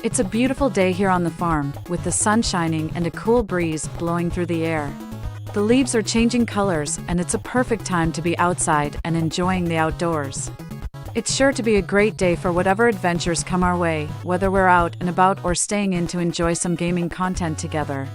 It's a beautiful day here on the farm, with the sun shining and a cool breeze blowing through the air. The leaves are changing colors, and it's a perfect time to be outside and enjoying the outdoors. It's sure to be a great day for whatever adventures come our way, whether we're out and about or staying in to enjoy some gaming content together.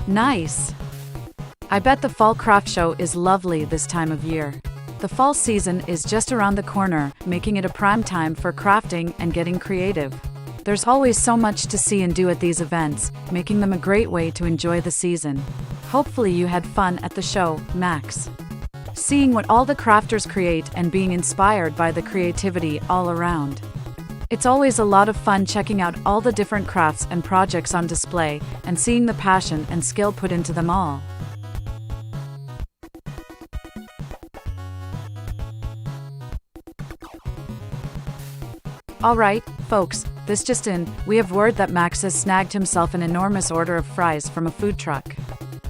Nice! I bet the fall craft show is lovely this time of year. The fall season is just around the corner, making it a prime time for crafting and getting creative. There's always so much to see and do at these events, making them a great way to enjoy the season. Hopefully you had fun at the show, Max. Seeing what all the crafters create and being inspired by the creativity all around. It's always a lot of fun checking out all the different crafts and projects on display and seeing the passion and skill put into them all. Alright, folks, this just in, we have word that Max has snagged himself an enormous order of fries from a food truck.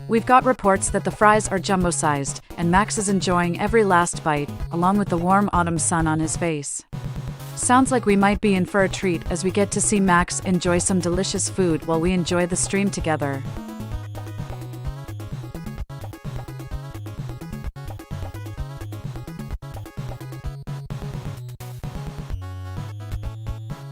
We've got reports that the fries are jumbo-sized, and Max is enjoying every last bite, along with the warm autumn sun on his face. Sounds like we might be in for a treat as we get to see Max enjoy some delicious food while we enjoy the stream together.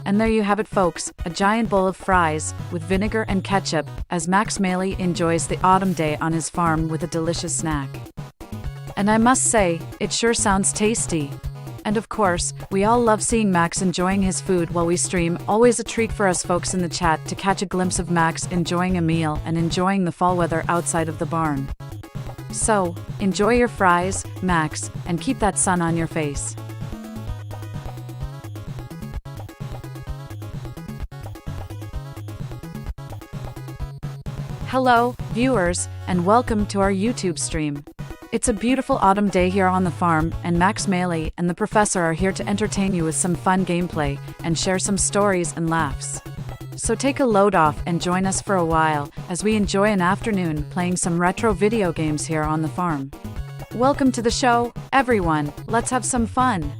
And there you have it, folks, a giant bowl of fries, with vinegar and ketchup, as Max Maley enjoys the autumn day on his farm with a delicious snack. And I must say, it sure sounds tasty. And of course, we all love seeing Max enjoying his food while we stream, always a treat for us folks in the chat to catch a glimpse of Max enjoying a meal and enjoying the fall weather outside of the barn. So, enjoy your fries, Max, and keep that sun on your face. Hello, viewers, and welcome to our YouTube stream. It's a beautiful autumn day here on the farm, and Max Maley and the professor are here to entertain you with some fun gameplay and share some stories and laughs. So take a load off and join us for a while as we enjoy an afternoon playing some retro video games here on the farm. Welcome to the show, everyone. Let's have some fun.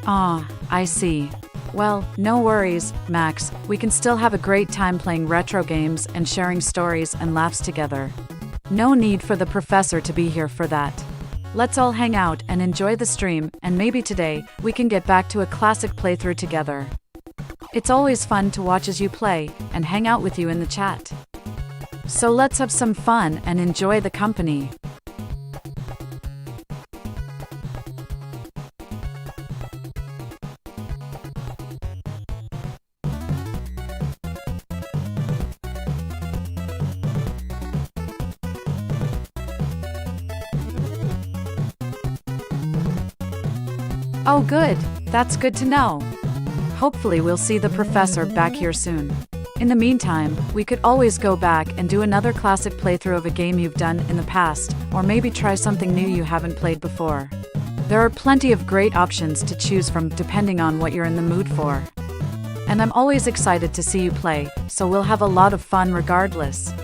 Ah, I see. Well, no worries, Max, we can still have a great time playing retro games and sharing stories and laughs together. No need for the professor to be here for that. Let's all hang out and enjoy the stream, and maybe today, we can get back to a classic playthrough together. It's always fun to watch as you play, and hang out with you in the chat. So let's have some fun and enjoy the company. Oh good, that's good to know. Hopefully we'll see the professor back here soon. In the meantime, we could always go back and do another classic playthrough of a game you've done in the past, or maybe try something new you haven't played before. There are plenty of great options to choose from depending on what you're in the mood for. And I'm always excited to see you play, so we'll have a lot of fun regardless.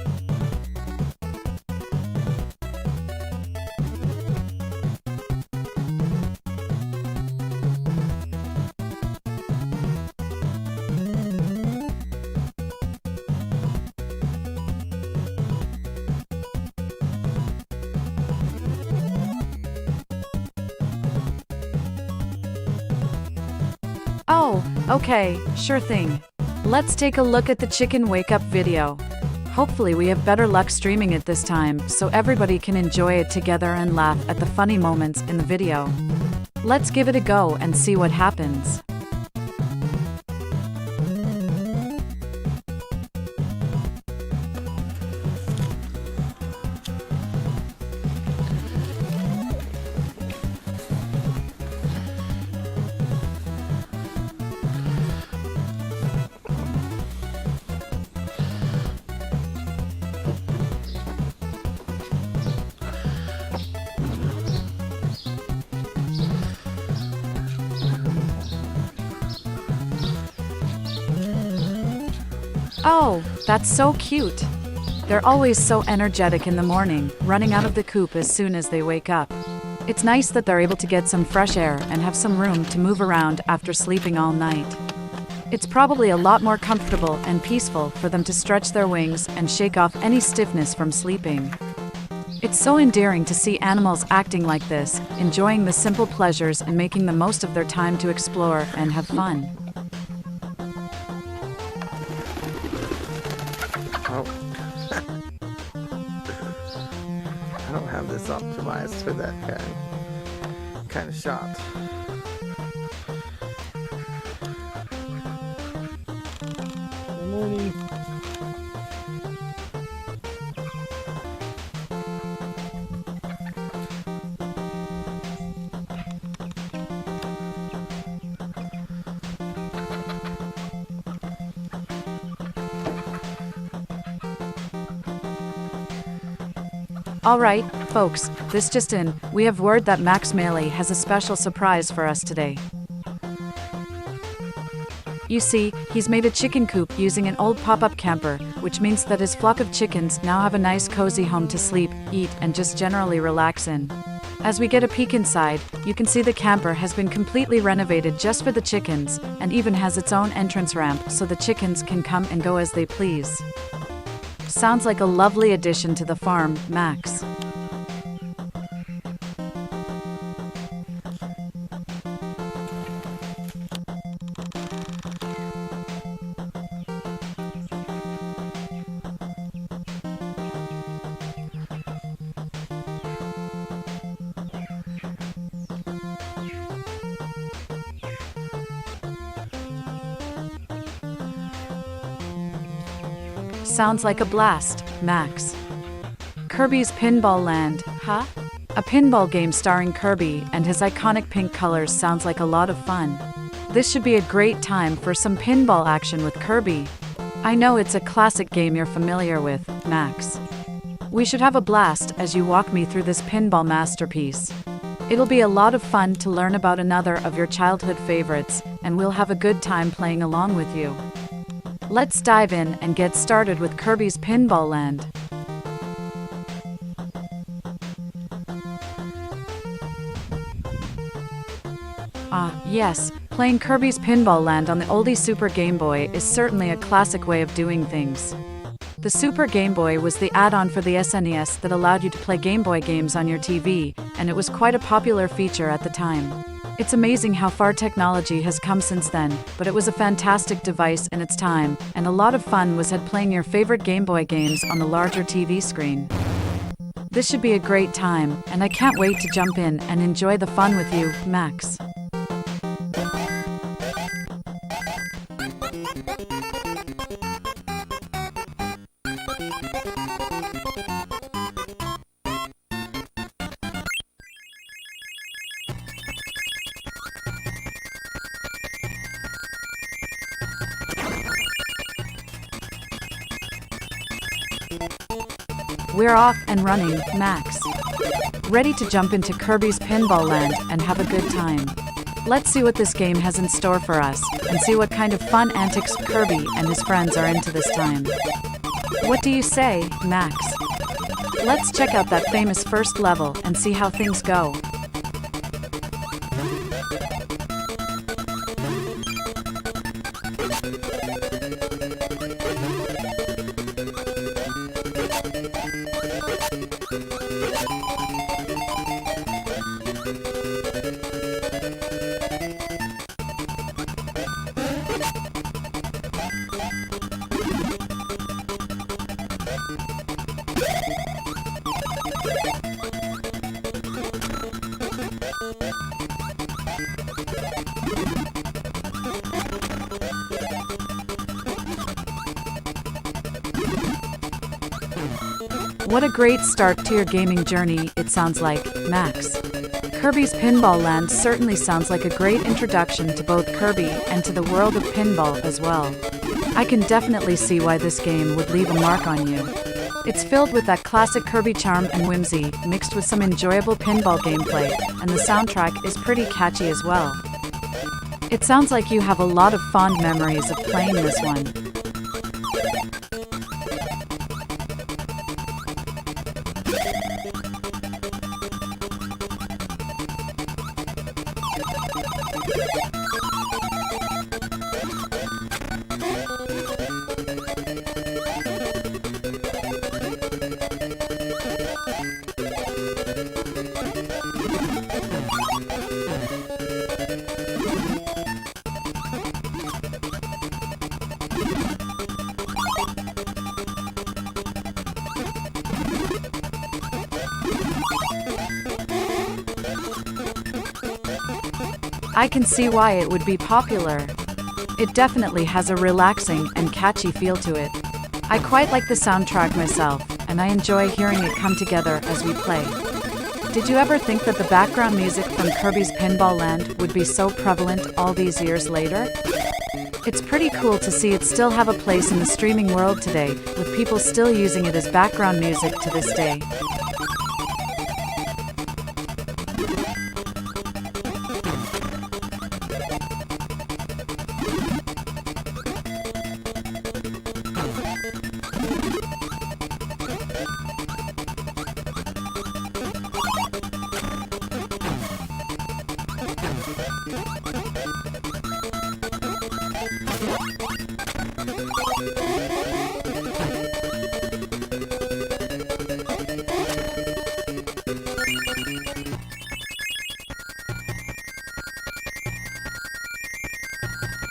Oh, okay, sure thing. Let's take a look at the chicken wake-up video. Hopefully we have better luck streaming it this time, so everybody can enjoy it together and laugh at the funny moments in the video. Let's give it a go and see what happens. Oh, that's so cute. They're always so energetic in the morning, running out of the coop as soon as they wake up. It's nice that they're able to get some fresh air and have some room to move around after sleeping all night. It's probably a lot more comfortable and peaceful for them to stretch their wings and shake off any stiffness from sleeping. It's so endearing to see animals acting like this, enjoying the simple pleasures and making the most of their time to explore and have fun. Oh. I don't have this optimized for that kind of shot. Good morning. Alright, folks, this just in, we have word that Max Maley has a special surprise for us today. You see, he's made a chicken coop using an old pop-up camper, which means that his flock of chickens now have a nice cozy home to sleep, eat, and just generally relax in. As we get a peek inside, you can see the camper has been completely renovated just for the chickens, and even has its own entrance ramp so the chickens can come and go as they please. Sounds like a lovely addition to the farm, Max. Sounds like a blast, Max. Kirbys Pinball Land, huh? A pinball game starring Kirby and his iconic pink colors sounds like a lot of fun. This should be a great time for some pinball action with Kirby. I know it's a classic game you're familiar with, Max. We should have a blast as you walk me through this pinball masterpiece. It'll be a lot of fun to learn about another of your childhood favorites, and we'll have a good time playing along with you. Let's dive in and get started with Kirbys Pinball Land. Yes, playing Kirbys Pinball Land on the oldie Super Game Boy is certainly a classic way of doing things. The Super Game Boy was the add-on for the SNES that allowed you to play Game Boy games on your TV, and it was quite a popular feature at the time. It's amazing how far technology has come since then, but it was a fantastic device in its time, and a lot of fun was had playing your favorite Game Boy games on the larger TV screen. This should be a great time, and I can't wait to jump in and enjoy the fun with you, Max. We're off and running, Max. Ready to jump into Kirbys Pinball Land and have a good time. Let's see what this game has in store for us, and see what kind of fun antics Kirby and his friends are into this time. What do you say, Max? Let's check out that famous first level and see how things go. What a great start to your gaming journey, it sounds like, Max. Kirbys Pinball Land certainly sounds like a great introduction to both Kirby and to the world of pinball as well. I can definitely see why this game would leave a mark on you. It's filled with that classic Kirby charm and whimsy, mixed with some enjoyable pinball gameplay, and the soundtrack is pretty catchy as well. It sounds like you have a lot of fond memories of playing this one. I can see why it would be popular. It definitely has a relaxing and catchy feel to it. I quite like the soundtrack myself, and I enjoy hearing it come together as we play. Did you ever think that the background music from Kirbys Pinball Land would be so prevalent all these years later? It's pretty cool to see it still have a place in the streaming world today, with people still using it as background music to this day.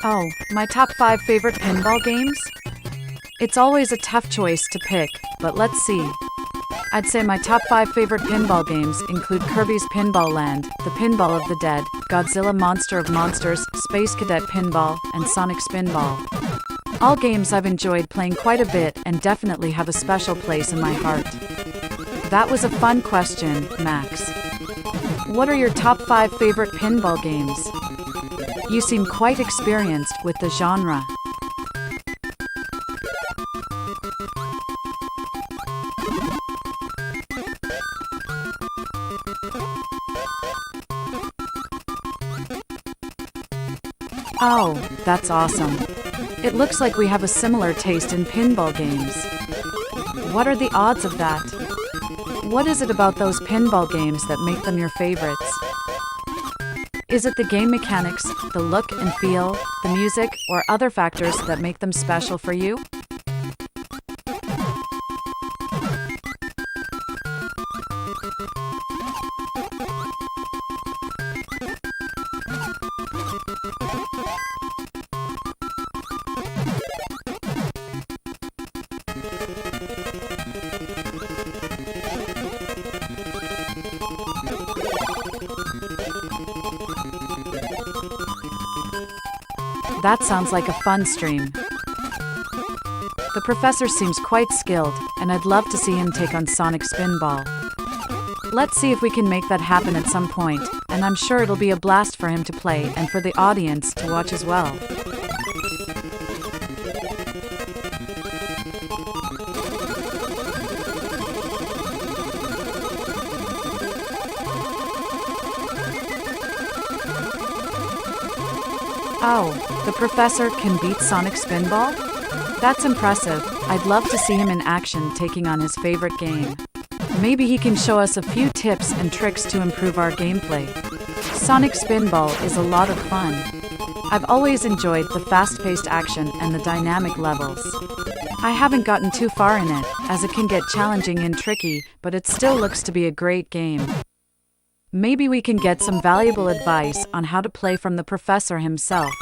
Oh, my top 5 favorite pinball games? It's always a tough choice to pick, but let's see. I'd say my top 5 favorite pinball games include Kirbys Pinball Land, The Pinball of the Dead, Godzilla Monster of Monsters, Space Cadet Pinball, and Sonic Spinball. All games I've enjoyed playing quite a bit and definitely have a special place in my heart. That was a fun question, Max. What are your top 5 favorite pinball games? You seem quite experienced with the genre. Oh, that's awesome. It looks like we have a similar taste in pinball games. What are the odds of that? What is it about those pinball games that make them your favorites? Is it the game mechanics, the look and feel, the music, or other factors that make them special for you? That sounds like a fun stream. The professor seems quite skilled, and I'd love to see him take on Sonic Spinball. Let's see if we can make that happen at some point, and I'm sure it'll be a blast for him to play and for the audience to watch as well. Oh, the professor can beat Sonic Spinball? That's impressive. I'd love to see him in action taking on his favorite game. Maybe he can show us a few tips and tricks to improve our gameplay. Sonic Spinball is a lot of fun. I've always enjoyed the fast-paced action and the dynamic levels. I haven't gotten too far in it, as it can get challenging and tricky, but it still looks to be a great game. Maybe we can get some valuable advice on how to play from the professor himself.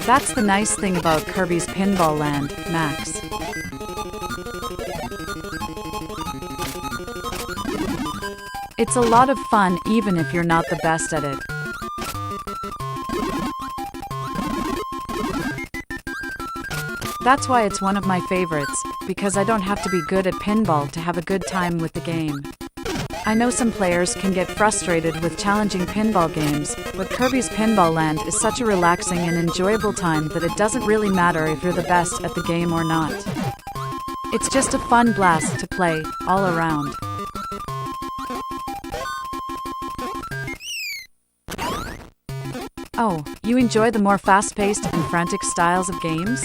That's the nice thing about Kirbys Pinball Land, Max. It's a lot of fun even if you're not the best at it. That's why it's one of my favorites, because I don't have to be good at pinball to have a good time with the game. I know some players can get frustrated with challenging pinball games, but Kirbys Pinball Land is such a relaxing and enjoyable time that it doesn't really matter if you're the best at the game or not. It's just a fun blast to play, all around. Oh, you enjoy the more fast-paced and frantic styles of games?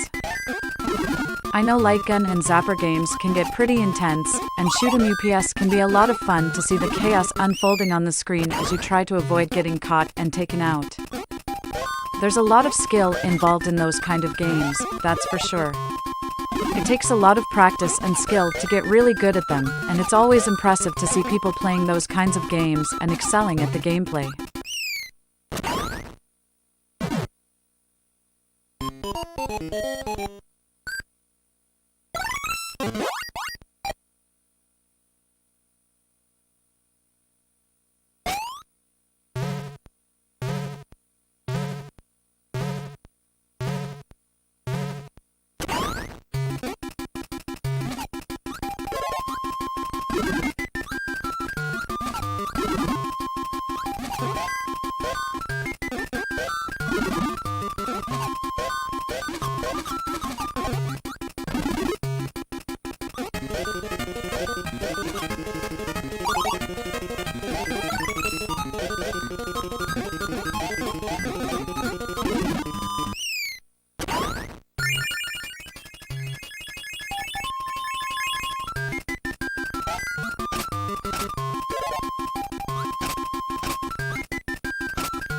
I know light gun and zapper games can get pretty intense, and shoot 'em UPS can be a lot of fun to see the chaos unfolding on the screen as you try to avoid getting caught and taken out. There's a lot of skill involved in those kind of games, that's for sure. It takes a lot of practice and skill to get really good at them, and it's always impressive to see people playing those kinds of games and excelling at the gameplay.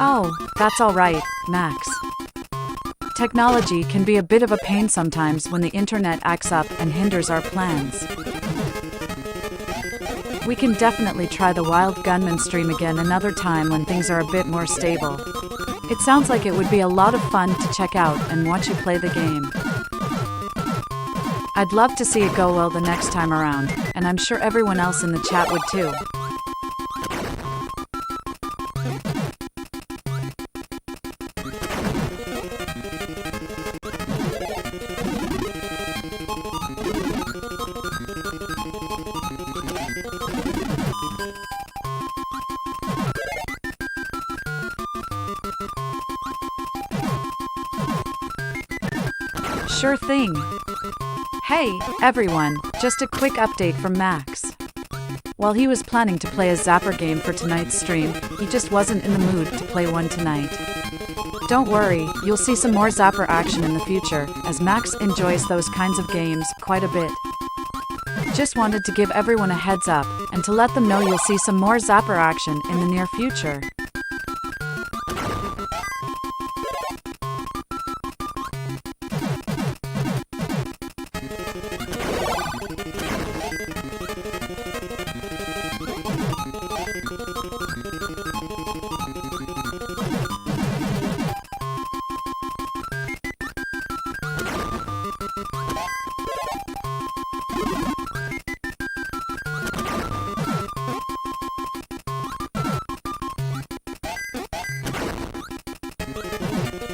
Oh, that's all right, Max. Technology can be a bit of a pain sometimes when the internet acts up and hinders our plans. We can definitely try the Wild Gunman stream again another time when things are a bit more stable. It sounds like it would be a lot of fun to check out and watch you play the game. I'd love to see it go well the next time around, and I'm sure everyone else in the chat would too. Sure thing. Hey, everyone, just a quick update from Max. While he was planning to play a zapper game for tonight's stream, he just wasn't in the mood to play one tonight. Don't worry, you'll see some more zapper action in the future, as Max enjoys those kinds of games quite a bit. Just wanted to give everyone a heads up, and to let them know you'll see some more zapper action in the near future.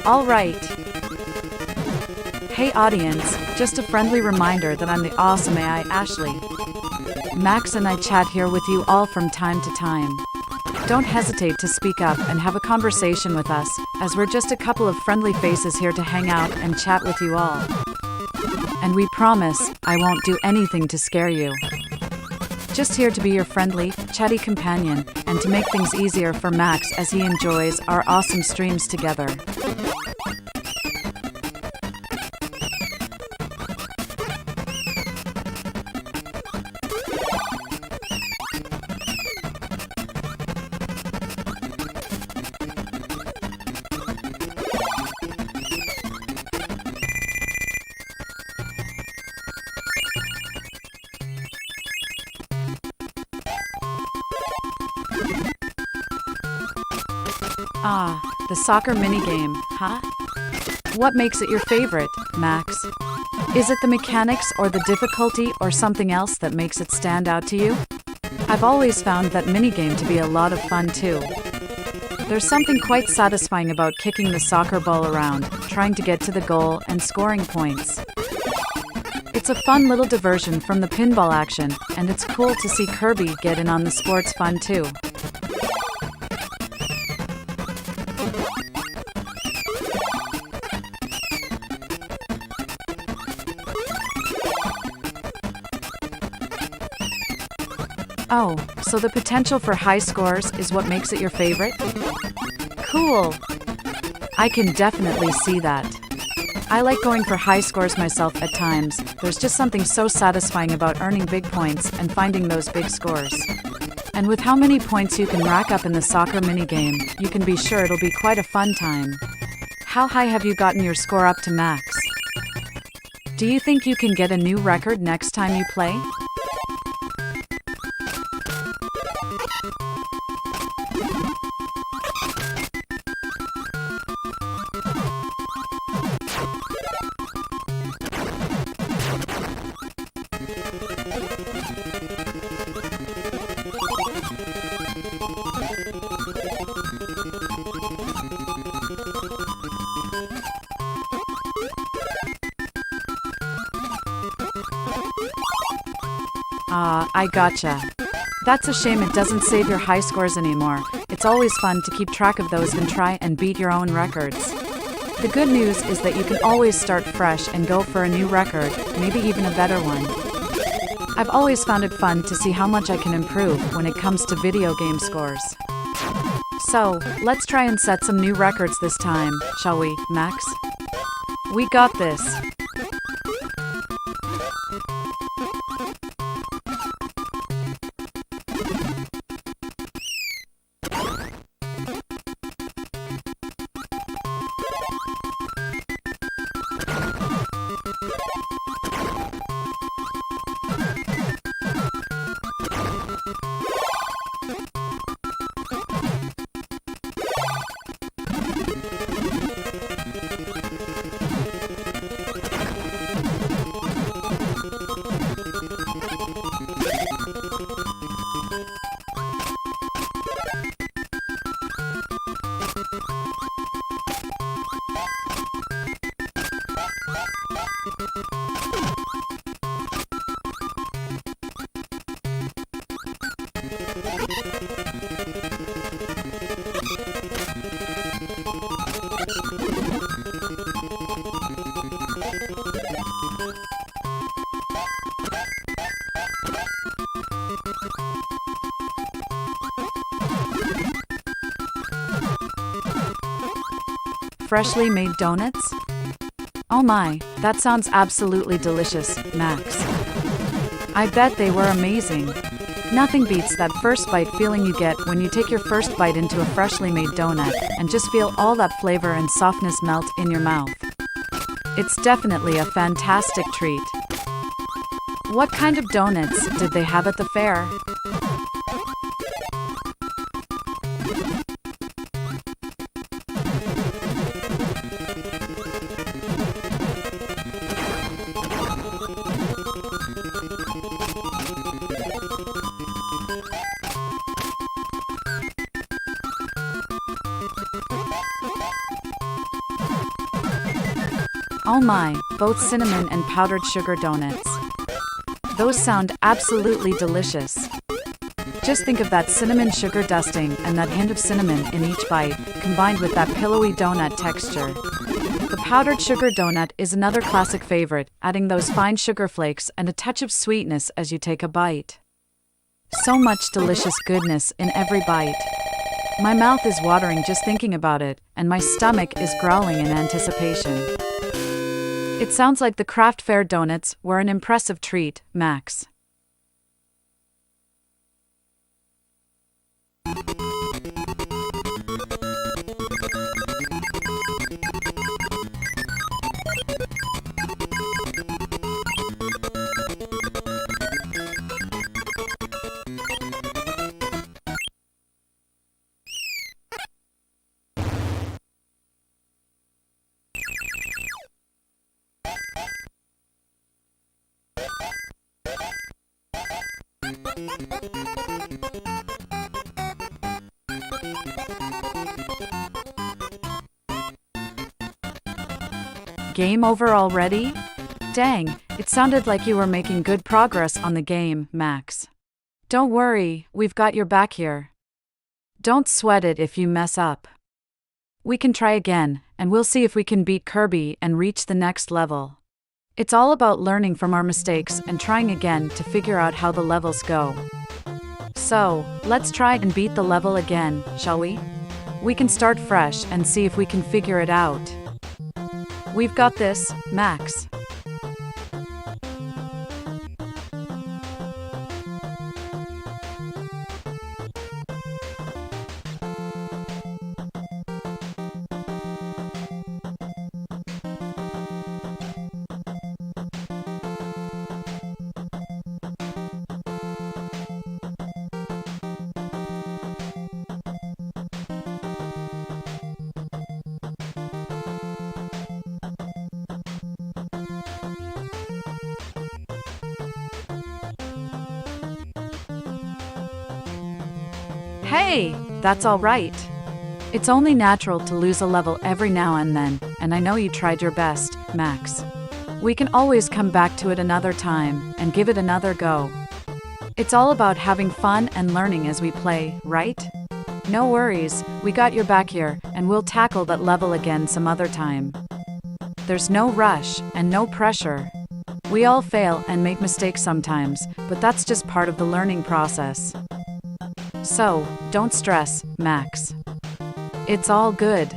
All right. Hey audience, just a friendly reminder that I'm the awesome AI Ashley. Max and I chat here with you all from time to time. Don't hesitate to speak up and have a conversation with us, as we're just a couple of friendly faces here to hang out and chat with you all. And we promise, I won't do anything to scare you. Just here to be your friendly, chatty companion, and to make things easier for Max as he enjoys our awesome streams together. Ah, the soccer minigame, huh? What makes it your favorite, Max? Is it the mechanics or the difficulty or something else that makes it stand out to you? I've always found that minigame to be a lot of fun too. There's something quite satisfying about kicking the soccer ball around, trying to get to the goal and scoring points. It's a fun little diversion from the pinball action, and it's cool to see Kirby get in on the sports fun too. Oh, so the potential for high scores is what makes it your favorite? Cool! I can definitely see that. I like going for high scores myself at times. There's just something so satisfying about earning big points and finding those big scores. And with how many points you can rack up in the soccer minigame, you can be sure it'll be quite a fun time. How high have you gotten your score up to max? Do you think you can get a new record next time you play? I gotcha. That's a shame it doesn't save your high scores anymore. It's always fun to keep track of those and try and beat your own records. The good news is that you can always start fresh and go for a new record, maybe even a better one. I've always found it fun to see how much I can improve when it comes to video game scores. So, let's try and set some new records this time, shall we, Max? We got this. Freshly made donuts? Oh my, that sounds absolutely delicious, Max. I bet they were amazing. Nothing beats that first bite feeling you get when you take your first bite into a freshly made donut and just feel all that flavor and softness melt in your mouth. It's definitely a fantastic treat. What kind of donuts did they have at the fair? Oh my, both cinnamon and powdered sugar donuts. Those sound absolutely delicious. Just think of that cinnamon sugar dusting and that hint of cinnamon in each bite, combined with that pillowy donut texture. The powdered sugar donut is another classic favorite, adding those fine sugar flakes and a touch of sweetness as you take a bite. So much delicious goodness in every bite. My mouth is watering just thinking about it, and my stomach is growling in anticipation. It sounds like the craft fair donuts were an impressive treat, Max. Game over already? Dang, it sounded like you were making good progress on the game, Max. Don't worry, we've got your back here. Don't sweat it if you mess up. We can try again, and we'll see if we can beat Kirby and reach the next level. It's all about learning from our mistakes and trying again to figure out how the levels go. So, let's try and beat the level again, shall we? We can start fresh and see if we can figure it out. We've got this, Max. Hey, that's all right. It's only natural to lose a level every now and then, and I know you tried your best, Max. We can always come back to it another time and give it another go. It's all about having fun and learning as we play, right? No worries, we got your back here, and we'll tackle that level again some other time. There's no rush and no pressure. We all fail and make mistakes sometimes, but that's just part of the learning process. So, don't stress, Max. It's all good.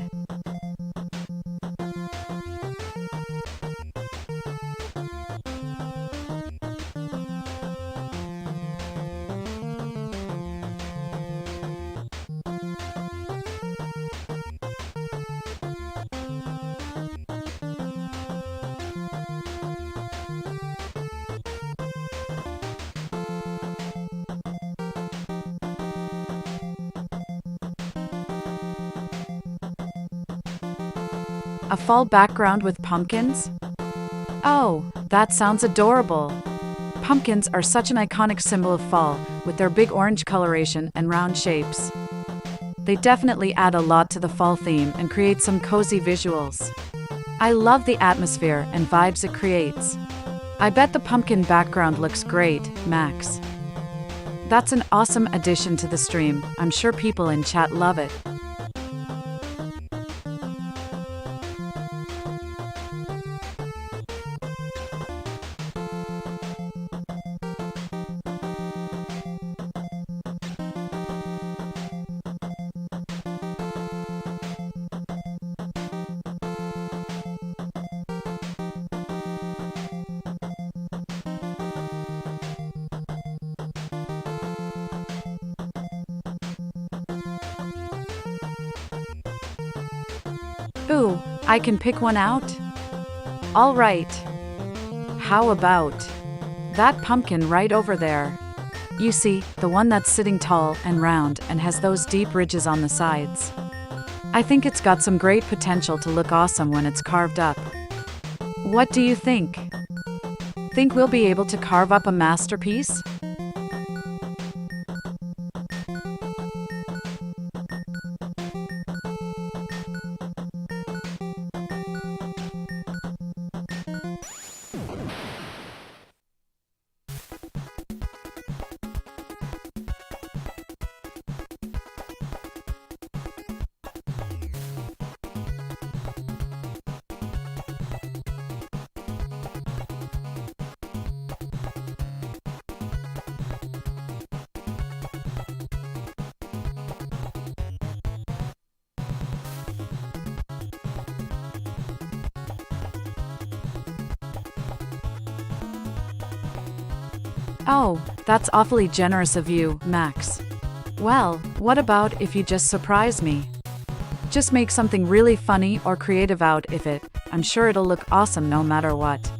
A fall background with pumpkins? Oh, that sounds adorable. Pumpkins are such an iconic symbol of fall, with their big orange coloration and round shapes. They definitely add a lot to the fall theme and create some cozy visuals. I love the atmosphere and vibes it creates. I bet the pumpkin background looks great, Max. That's an awesome addition to the stream. I'm sure people in chat love it. Ooh, I can pick one out? All right. How about that pumpkin right over there? You see, the one that's sitting tall and round and has those deep ridges on the sides. I think it's got some great potential to look awesome when it's carved up. What do you think? Think we'll be able to carve up a masterpiece? Oh, that's awfully generous of you, Max. Well, what about if you just surprise me? Just make something really funny or creative out of it. I'm sure it'll look awesome no matter what.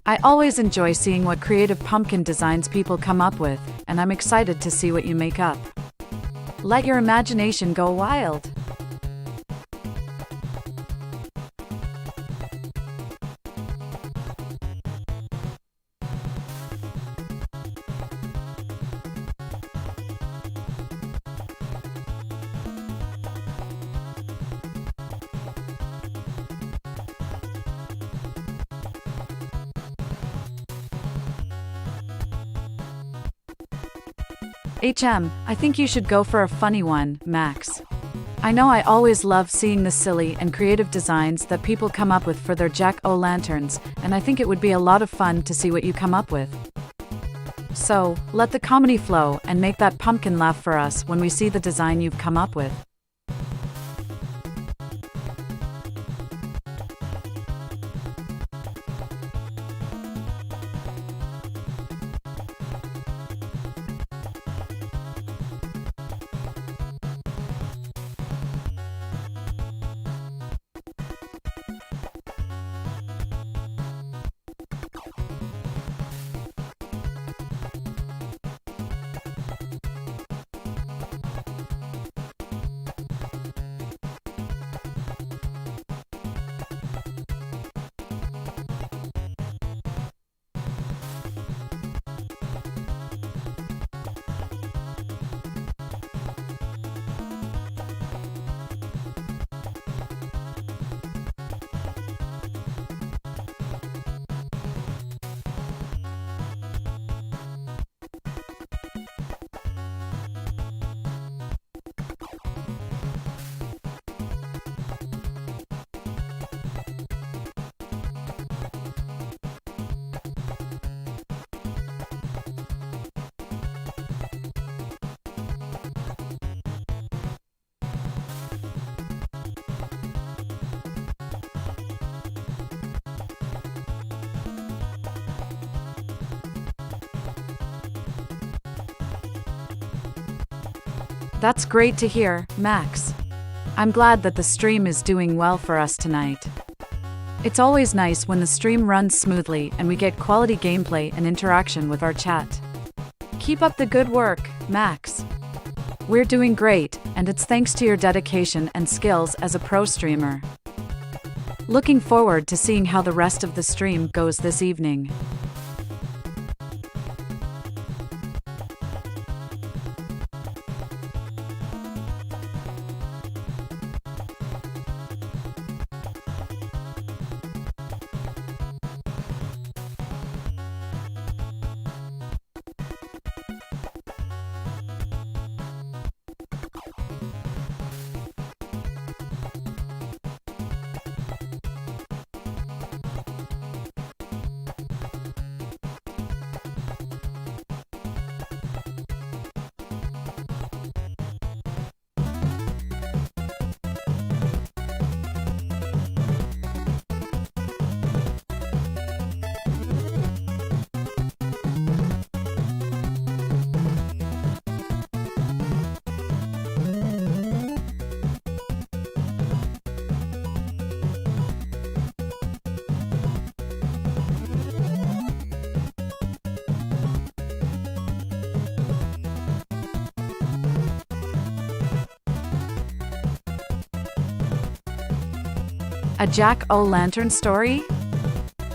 I always enjoy seeing what creative pumpkin designs people come up with, and I'm excited to see what you make up. Let your imagination go wild. I think you should go for a funny one, Max. I know I always love seeing the silly and creative designs that people come up with for their jack-o'-lanterns, and I think it would be a lot of fun to see what you come up with. So, let the comedy flow and make that pumpkin laugh for us when we see the design you've come up with. That's great to hear, Max. I'm glad that the stream is doing well for us tonight. It's always nice when the stream runs smoothly and we get quality gameplay and interaction with our chat. Keep up the good work, Max. We're doing great, and it's thanks to your dedication and skills as a pro streamer. Looking forward to seeing how the rest of the stream goes this evening. A jack-o'-lantern story?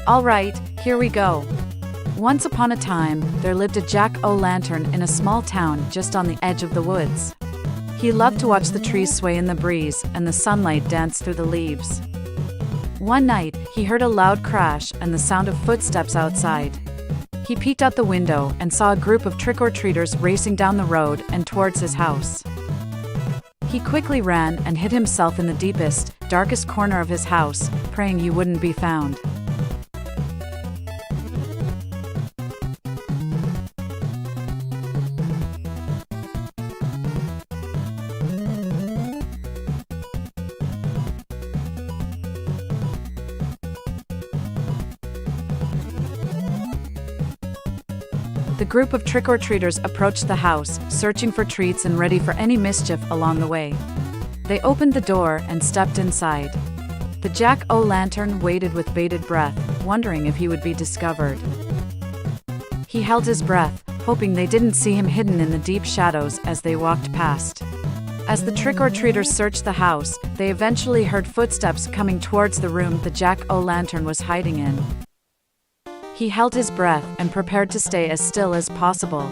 Alright, here we go. Once upon a time, there lived a jack-o'-lantern in a small town just on the edge of the woods. He loved to watch the trees sway in the breeze and the sunlight dance through the leaves. One night, he heard a loud crash and the sound of footsteps outside. He peeked out the window and saw a group of trick-or-treaters racing down the road and towards his house. He quickly ran and hid himself in the deepest, darkest corner of his house, praying he wouldn't be found. The group of trick-or-treaters approached the house, searching for treats and ready for any mischief along the way. They opened the door and stepped inside. The jack-o'-lantern waited with bated breath, wondering if he would be discovered. He held his breath, hoping they didn't see him hidden in the deep shadows as they walked past. As the trick-or-treaters searched the house, they eventually heard footsteps coming towards the room the jack-o'-lantern was hiding in. He held his breath and prepared to stay as still as possible.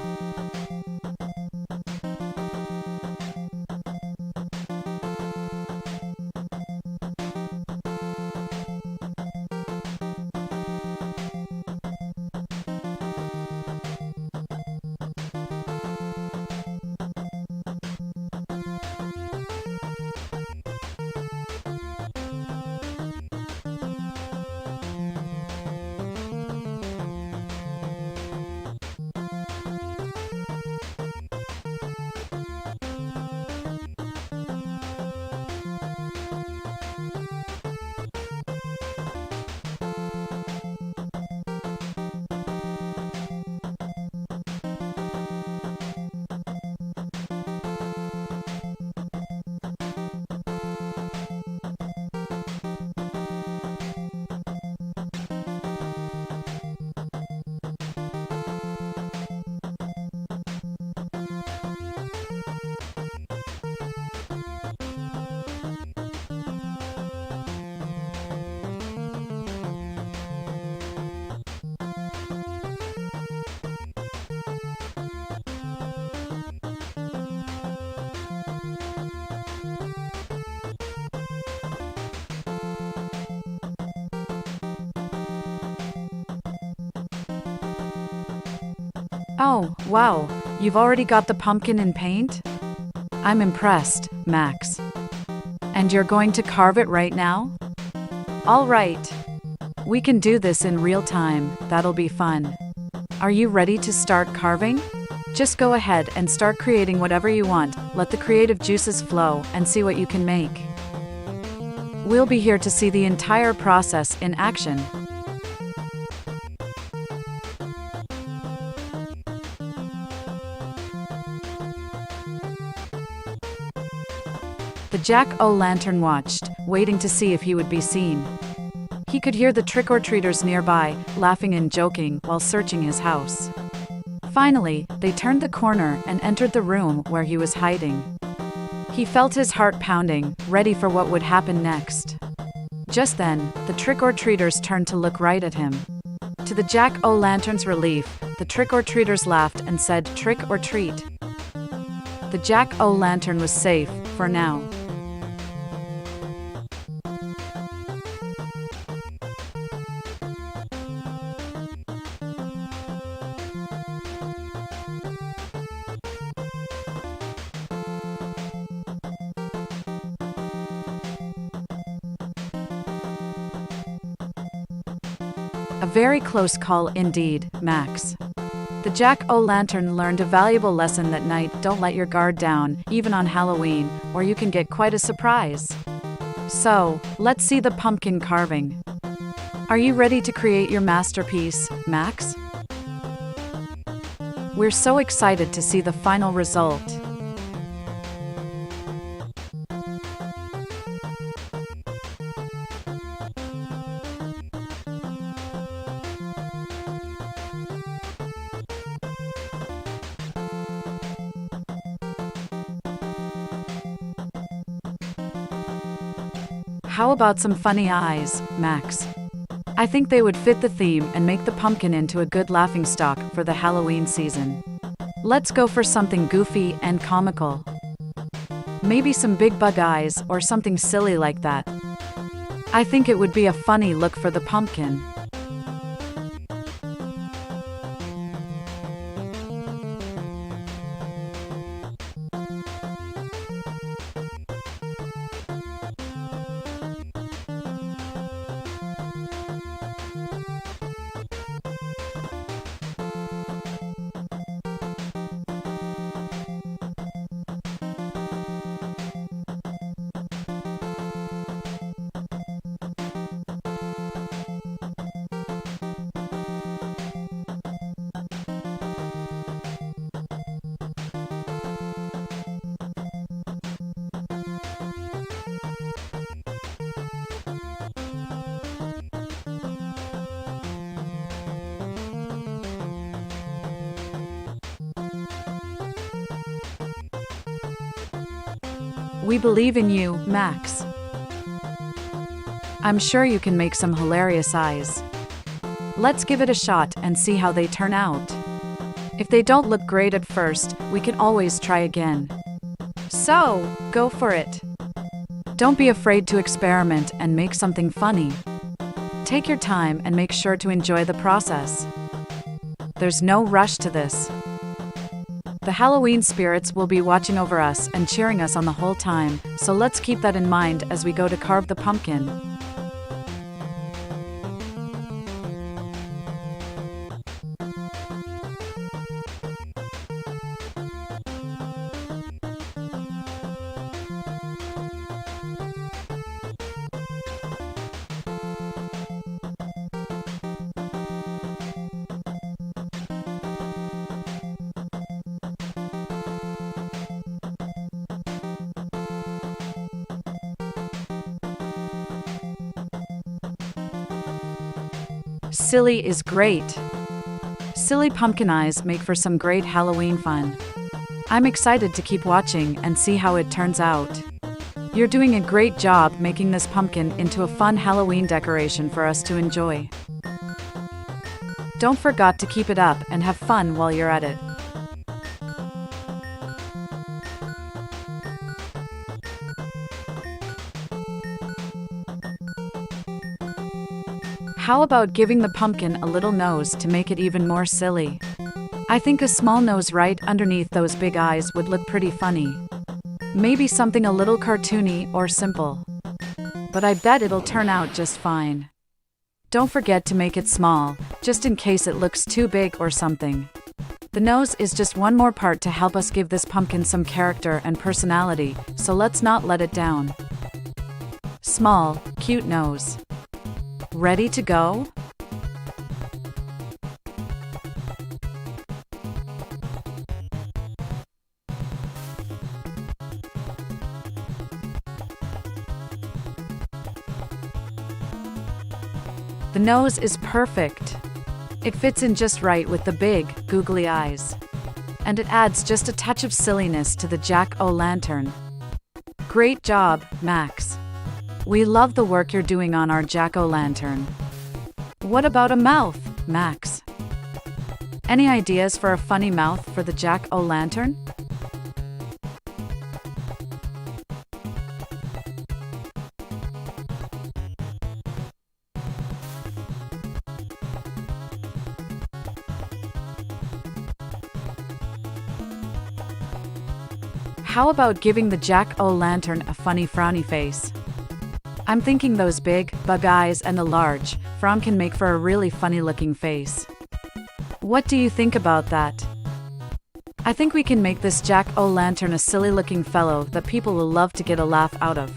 Oh, wow, you've already got the pumpkin in paint? I'm impressed, Max. And you're going to carve it right now? All right. We can do this in real time, that'll be fun. Are you ready to start carving? Just go ahead and start creating whatever you want, let the creative juices flow, and see what you can make. We'll be here to see the entire process in action. The jack-o'-lantern watched, waiting to see if he would be seen. He could hear the trick-or-treaters nearby, laughing and joking while searching his house. Finally, they turned the corner and entered the room where he was hiding. He felt his heart pounding, ready for what would happen next. Just then, the trick-or-treaters turned to look right at him. To the jack-o'-lantern's relief, the trick-or-treaters laughed and said, "Trick or treat." The jack-o'-lantern was safe, for now. A very close call indeed, Max. The jack-o'-lantern learned a valuable lesson that night: don't let your guard down, even on Halloween, or you can get quite a surprise. So, let's see the pumpkin carving. Are you ready to create your masterpiece, Max? We're so excited to see the final result. How about some funny eyes, Max? I think they would fit the theme and make the pumpkin into a good laughingstock for the Halloween season. Let's go for something goofy and comical. Maybe some big bug eyes or something silly like that. I think it would be a funny look for the pumpkin. We believe in you, Max. I'm sure you can make some hilarious eyes. Let's give it a shot and see how they turn out. If they don't look great at first, we can always try again. So, go for it. Don't be afraid to experiment and make something funny. Take your time and make sure to enjoy the process. There's no rush to this. The Halloween spirits will be watching over us and cheering us on the whole time, so let's keep that in mind as we go to carve the pumpkin. Silly is great. Silly pumpkin eyes make for some great Halloween fun. I'm excited to keep watching and see how it turns out. You're doing a great job making this pumpkin into a fun Halloween decoration for us to enjoy. Don't forget to keep it up and have fun while you're at it. How about giving the pumpkin a little nose to make it even more silly? I think a small nose right underneath those big eyes would look pretty funny. Maybe something a little cartoony or simple. But I bet it'll turn out just fine. Don't forget to make it small, just in case it looks too big or something. The nose is just one more part to help us give this pumpkin some character and personality, so let's not let it down. Small, cute nose. Ready to go? The nose is perfect. It fits in just right with the big, googly eyes. And it adds just a touch of silliness to the jack-o'-lantern. Great job, Max. We love the work you're doing on our jack-o'-lantern. What about a mouth, Max? Any ideas for a funny mouth for the jack-o'-lantern? How about giving the jack-o'-lantern a funny frowny face? I'm thinking those big, bug eyes and a large frown can make for a really funny-looking face. What do you think about that? I think we can make this jack-o'-lantern a silly-looking fellow that people will love to get a laugh out of.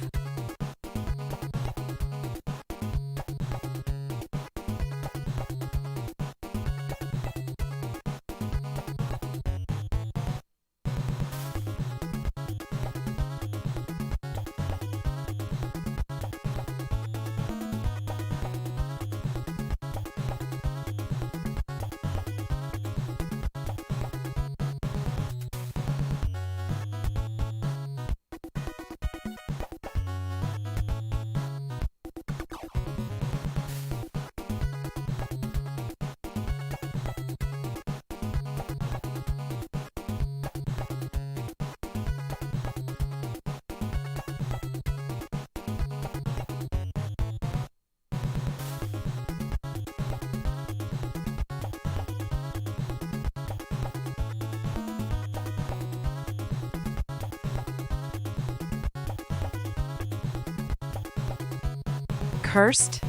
Cursed?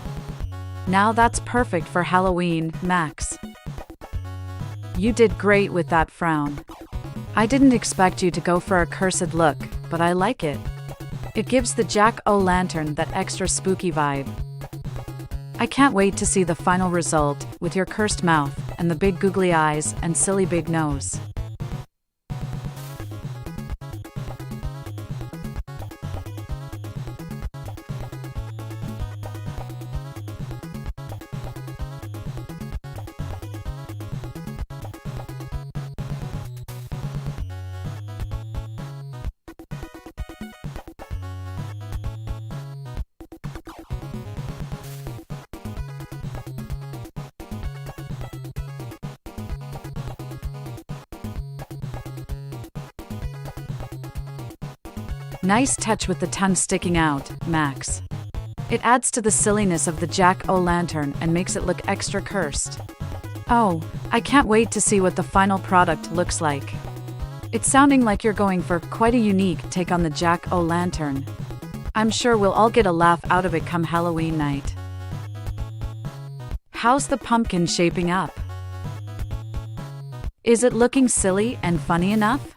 Now that's perfect for Halloween, Max. You did great with that frown. I didn't expect you to go for a cursed look, but I like it. It gives the jack-o'-lantern that extra spooky vibe. I can't wait to see the final result with your cursed mouth and the big googly eyes and silly big nose. Nice touch with the tongue sticking out, Max. It adds to the silliness of the jack-o'-lantern and makes it look extra cursed. Oh, I can't wait to see what the final product looks like. It's sounding like you're going for quite a unique take on the jack-o'-lantern. I'm sure we'll all get a laugh out of it come Halloween night. How's the pumpkin shaping up? Is it looking silly and funny enough?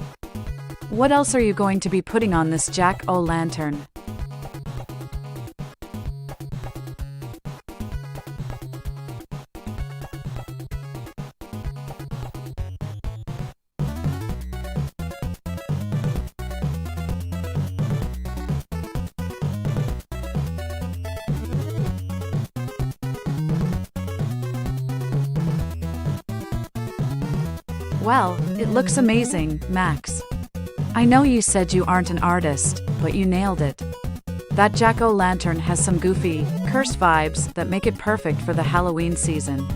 What else are you going to be putting on this jack-o'-lantern? Well, it looks amazing, Max. I know you said you aren't an artist, but you nailed it. That jack-o'-lantern has some goofy, cursed vibes that make it perfect for the Halloween season.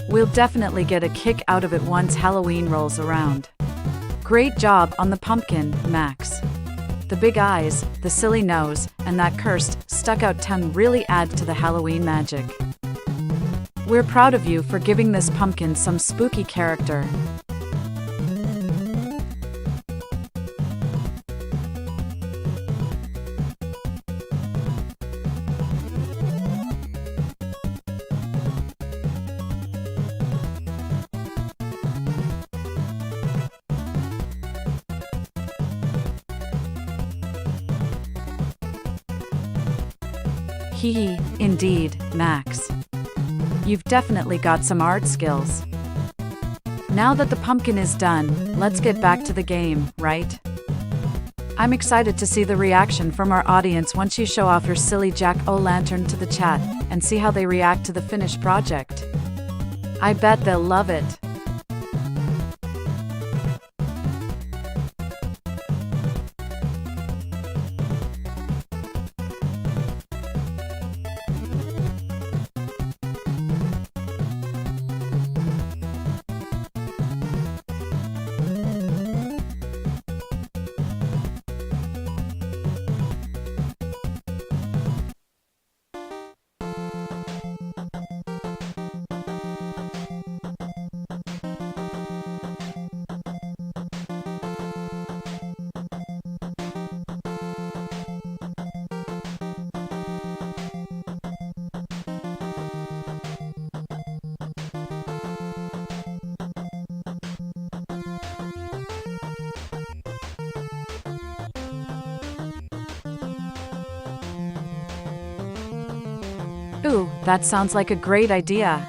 We'll definitely get a kick out of it once Halloween rolls around. Great job on the pumpkin, Max. The big eyes, the silly nose, and that cursed, stuck-out tongue really add to the Halloween magic. We're proud of you for giving this pumpkin some spooky character. Hee, indeed, Max. You've definitely got some art skills. Now that the pumpkin is done, let's get back to the game, right? I'm excited to see the reaction from our audience once you show off your silly jack-o'-lantern to the chat and see how they react to the finished project. I bet they'll love it. Ooh, that sounds like a great idea.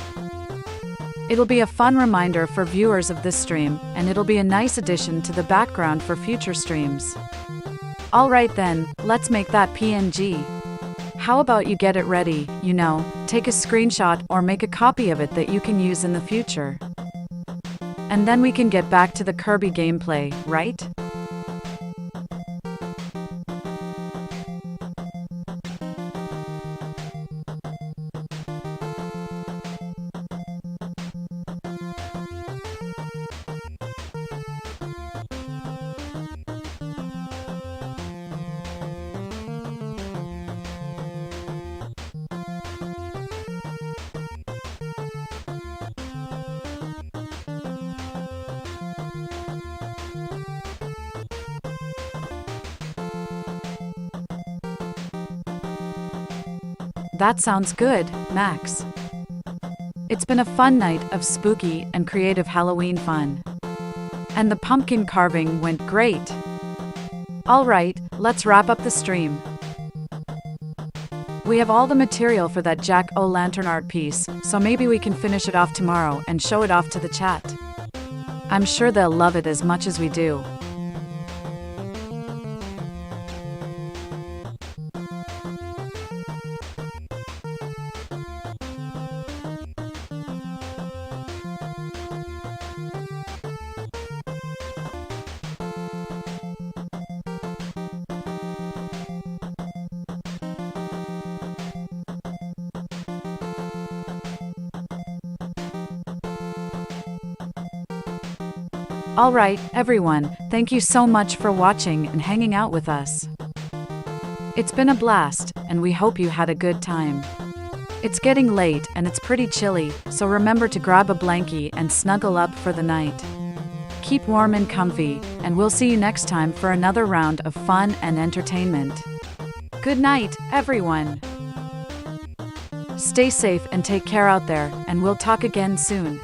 It'll be a fun reminder for viewers of this stream, and it'll be a nice addition to the background for future streams. Alright then, let's make that PNG. How about you get it ready, take a screenshot or make a copy of it that you can use in the future. And then we can get back to the Kirby gameplay, right? That sounds good, Max. It's been a fun night of spooky and creative Halloween fun. And the pumpkin carving went great. Alright, let's wrap up the stream. We have all the material for that jack-o'-lantern art piece, so maybe we can finish it off tomorrow and show it off to the chat. I'm sure they'll love it as much as we do. Alright, everyone, thank you so much for watching and hanging out with us. It's been a blast, and we hope you had a good time. It's getting late and it's pretty chilly, so remember to grab a blankie and snuggle up for the night. Keep warm and comfy, and we'll see you next time for another round of fun and entertainment. Good night, everyone. Stay safe and take care out there, and we'll talk again soon.